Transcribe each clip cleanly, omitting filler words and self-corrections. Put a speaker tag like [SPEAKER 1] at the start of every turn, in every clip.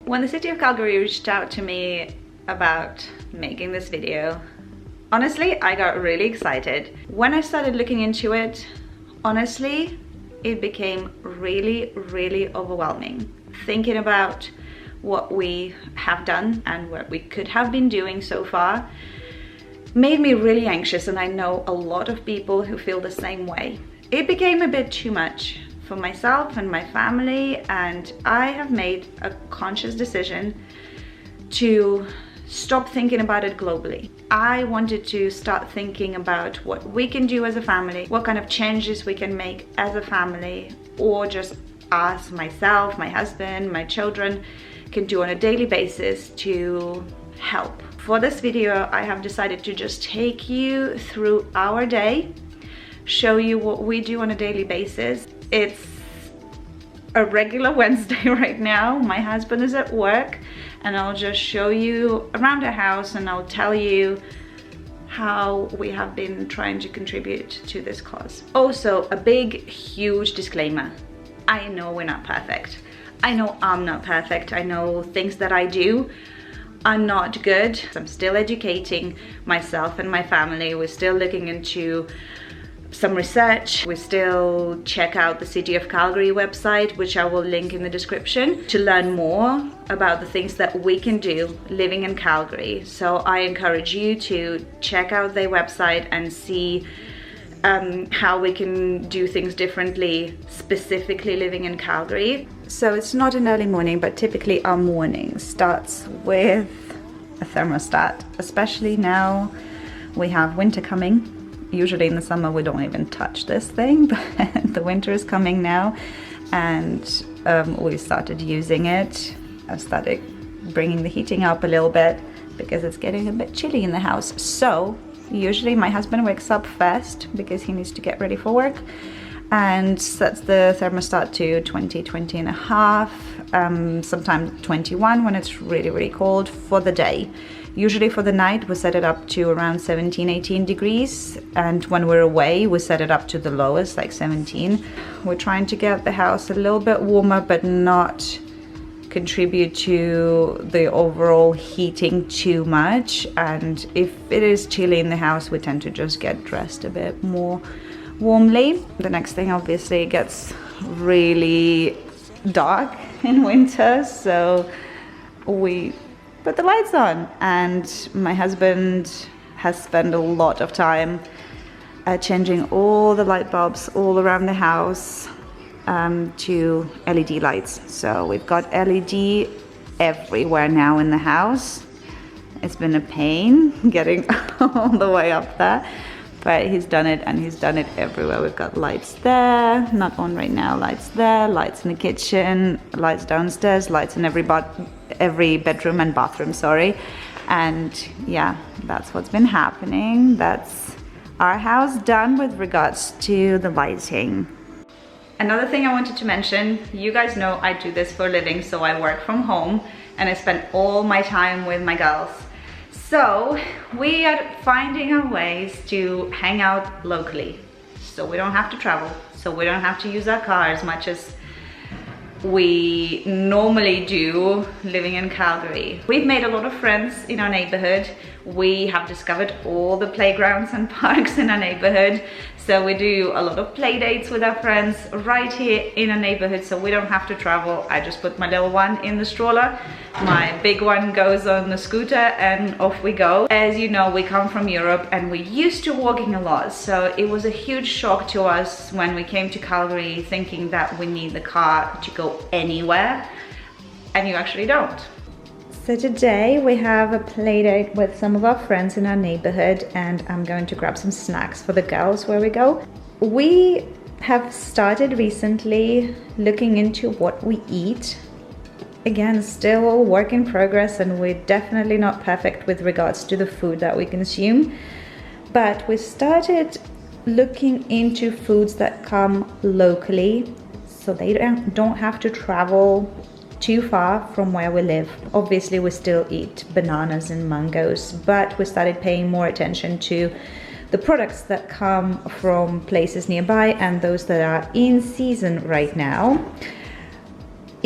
[SPEAKER 1] When the City of Calgary reached out to me about making this video, honestly, I got really excited. When I started looking into it, honestly, it became really overwhelming. Thinking about what we have done and what we could have been doing so far made me really anxious, and I know a lot of people who feel the same way. It became a bit too much for myself and my family, and I have made a conscious decision to stop thinking about it globally. I wanted to start thinking about what we can do as a family, what kind of changes we can make as a family, or just us, myself, my husband, my children can do on a daily basis to help. For this video, I have decided to just take you through our day, show you what we do on a daily basis. It's a regular Wednesday right now. My husband is at work, and I'll just show you around the house, and I'll tell you how we have been trying to contribute to this cause. Also, a big, huge disclaimer. I know we're not perfect. I know I'm not perfect. I know things that I do are not good. I'm still educating myself and my family. We're still looking into some research. We still check out the City of Calgary website, which I will link in the description, to learn more about the things that we can do living in Calgary. So I encourage you to check out their website and see how we can do things differently, specifically living in Calgary. So it's not an early morning, but typically our morning starts with a thermostat, especially now we have winter coming. Usually in the summer we don't even touch this thing, but the winter is coming now, and we started using it. I've started bringing the heating up a little bit because it's getting a bit chilly in the house. So usually my husband wakes up first because he needs to get ready for work and sets the thermostat to 20 and a half, sometimes 21 when it's really cold for the day. Usually for the night we set it up to around 17-18 degrees, and when we're away we set it up to the lowest, like 17. We're trying to get the house a little bit warmer but not contribute to the overall heating too much, and if it is chilly in the house we tend to just get dressed a bit more warmly. The next thing, obviously, it gets really dark in winter, so we put the lights on, and my husband has spent a lot of time changing all the light bulbs all around the house to LED lights. So we've got LED everywhere now in the house. It's been a pain getting all the way up there, but he's done it, and he's done it everywhere. We've got lights there, not on right now, lights there, lights in the kitchen, lights downstairs, lights in every bedroom and bathroom, sorry. And yeah, that's what's been happening. That's our house done with regards to the lighting. Another thing I wanted to mention, you guys know I do this for a living, so I work from home and I spend all my time with my girls. So we are finding our ways to hang out locally, so we don't have to travel, so we don't have to use our car as much as we normally do living in Calgary. We've made a lot of friends in our neighborhood. We have discovered all the playgrounds and parks in our neighborhood, so we do a lot of play dates with our friends right here in our neighborhood, so we don't have to travel. I just put my little one in the stroller, my big one goes on the scooter, and off we go. As you know, we come from Europe and we're used to walking a lot, so it was a huge shock to us when we came to Calgary thinking that we need the car to go anywhere, and you actually don't. So today we have a play date with some of our friends in our neighborhood, and I'm going to grab some snacks for the girls where we go. We have started recently looking into what we eat. Again, still work in progress, and we're definitely not perfect with regards to the food that we consume. But we started looking into foods that come locally, so they don't have to travel too far from where we live. Obviously we still eat bananas and mangoes, but we started paying more attention to the products that come from places nearby and those that are in season right now.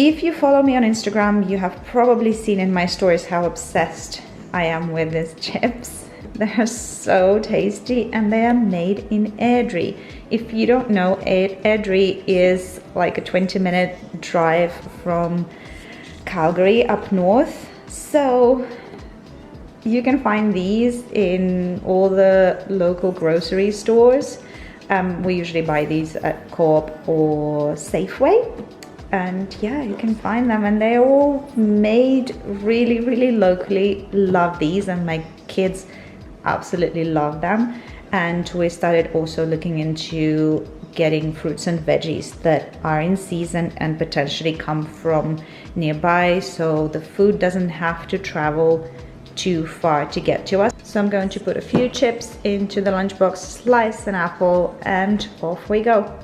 [SPEAKER 1] If you follow me on Instagram, you have probably seen in my stories how obsessed I am with these chips. They're so tasty and they are made in Airdrie. If you don't know, Airdrie is like a 20-minute drive from Calgary up north. So you can find these in all the local grocery stores. We usually buy these at Co-op or Safeway. And yeah, you can find them, and they're all made really locally. Love these, and my kids absolutely love them. And we started also looking into getting fruits and veggies that are in season and potentially come from nearby, so the food doesn't have to travel too far to get to us. So I'm going to put a few chips into the lunchbox, slice an apple, and off we go.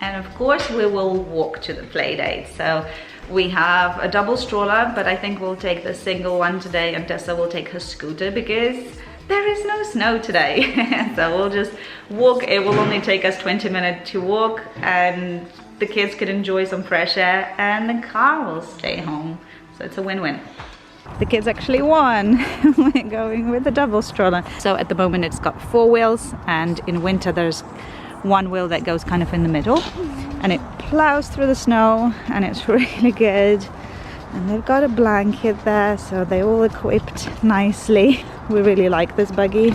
[SPEAKER 1] And of course we will walk to the play date. So we have a double stroller, but I think we'll take the single one today, and Tessa will take her scooter because there is no snow today. So we'll just walk. It will only take us 20 minutes to walk, and the kids could enjoy some fresh air and the car will stay home. So it's a win-win. The kids actually won. We're going with the double stroller. So at the moment it's got 4 wheels, and in winter there's 1 wheel that goes kind of in the middle, and it plows through the snow, and it's really good. And they've got a blanket there, so they're all equipped nicely. We really like this buggy.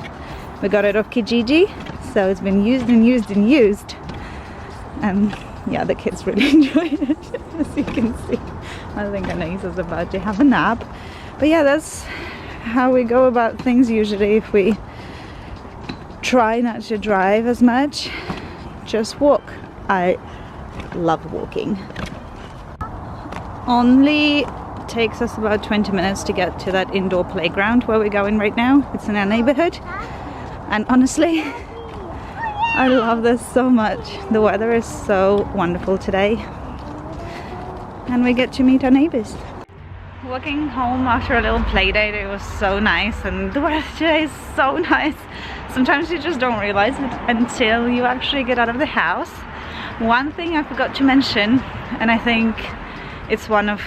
[SPEAKER 1] We got it off Kijiji, so it's been used and used and used. And yeah, the kids really enjoy it, as you can see. I think Anaïs is about to have a nap. But yeah, that's how we go about things usually. If we try not to drive as much, just walk. I love walking. Only takes us about 20 minutes to get to that indoor playground where we're going right now. It's in our neighborhood, and honestly, I love this so much. The weather is so wonderful today, and we get to meet our neighbors. Walking home after a little play date, it was so nice, and the weather today is so nice. Sometimes you just don't realize it until you actually get out of the house. One thing I forgot to mention, and I think it's one of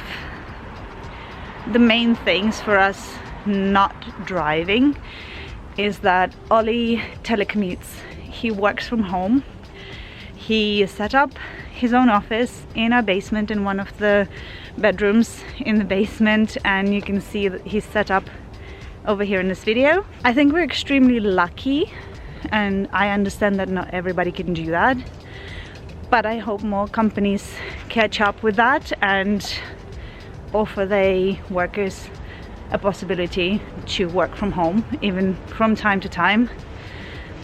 [SPEAKER 1] the main things for us not driving, is that Ollie telecommutes. He works from home. He set up his own office in our basement, in one of the bedrooms in the basement, and you can see that he's set up over here in this video. I think we're extremely lucky, and I understand that not everybody can do that, but I hope more companies catch up with that and offer their workers a possibility to work from home, even from time to time,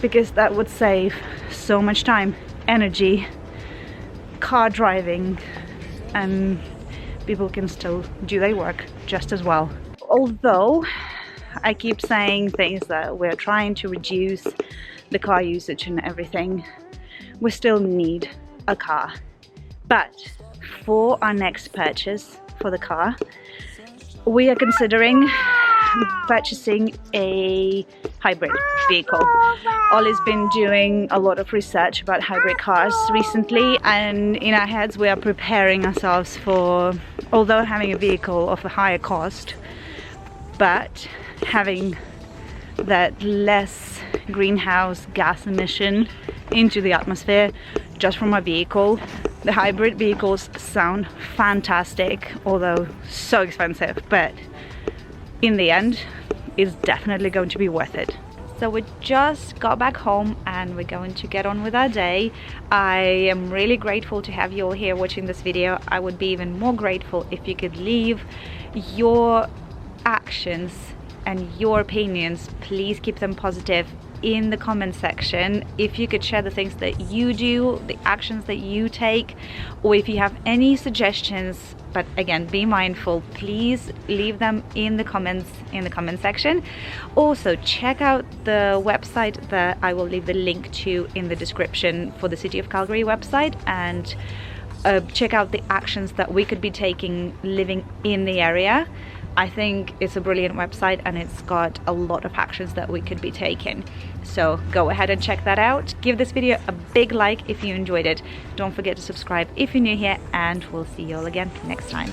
[SPEAKER 1] because that would save so much time, energy, car driving, and people can still do their work just as well. Although I keep saying things that we're trying to reduce the car usage and everything, we still need a car. But for our next purchase for the car, we are considering purchasing a hybrid vehicle. Ollie's been doing a lot of research about hybrid cars recently, and in our heads we are preparing ourselves for, although having a vehicle of a higher cost, but having that less greenhouse gas emission into the atmosphere just from our vehicle. The hybrid vehicles sound fantastic, although so expensive, but in the end it's definitely going to be worth it. So we just got back home and we're going to get on with our day. I am really grateful to have you all here watching this video. I would be even more grateful if you could leave your actions and your opinions. Please keep them positive in the comment section. If you could share the things that you do, the actions that you take, or if you have any suggestions, but again, be mindful, please leave them in the comments section. Also, check out the website that I will leave the link to in the description for the City of Calgary website, and check out the actions that we could be taking living in the area. I think it's a brilliant website and it's got a lot of actions that we could be taking. So go ahead and check that out. Give this video a big like if you enjoyed it. Don't forget to subscribe if you're new here, and we'll see you all again next time.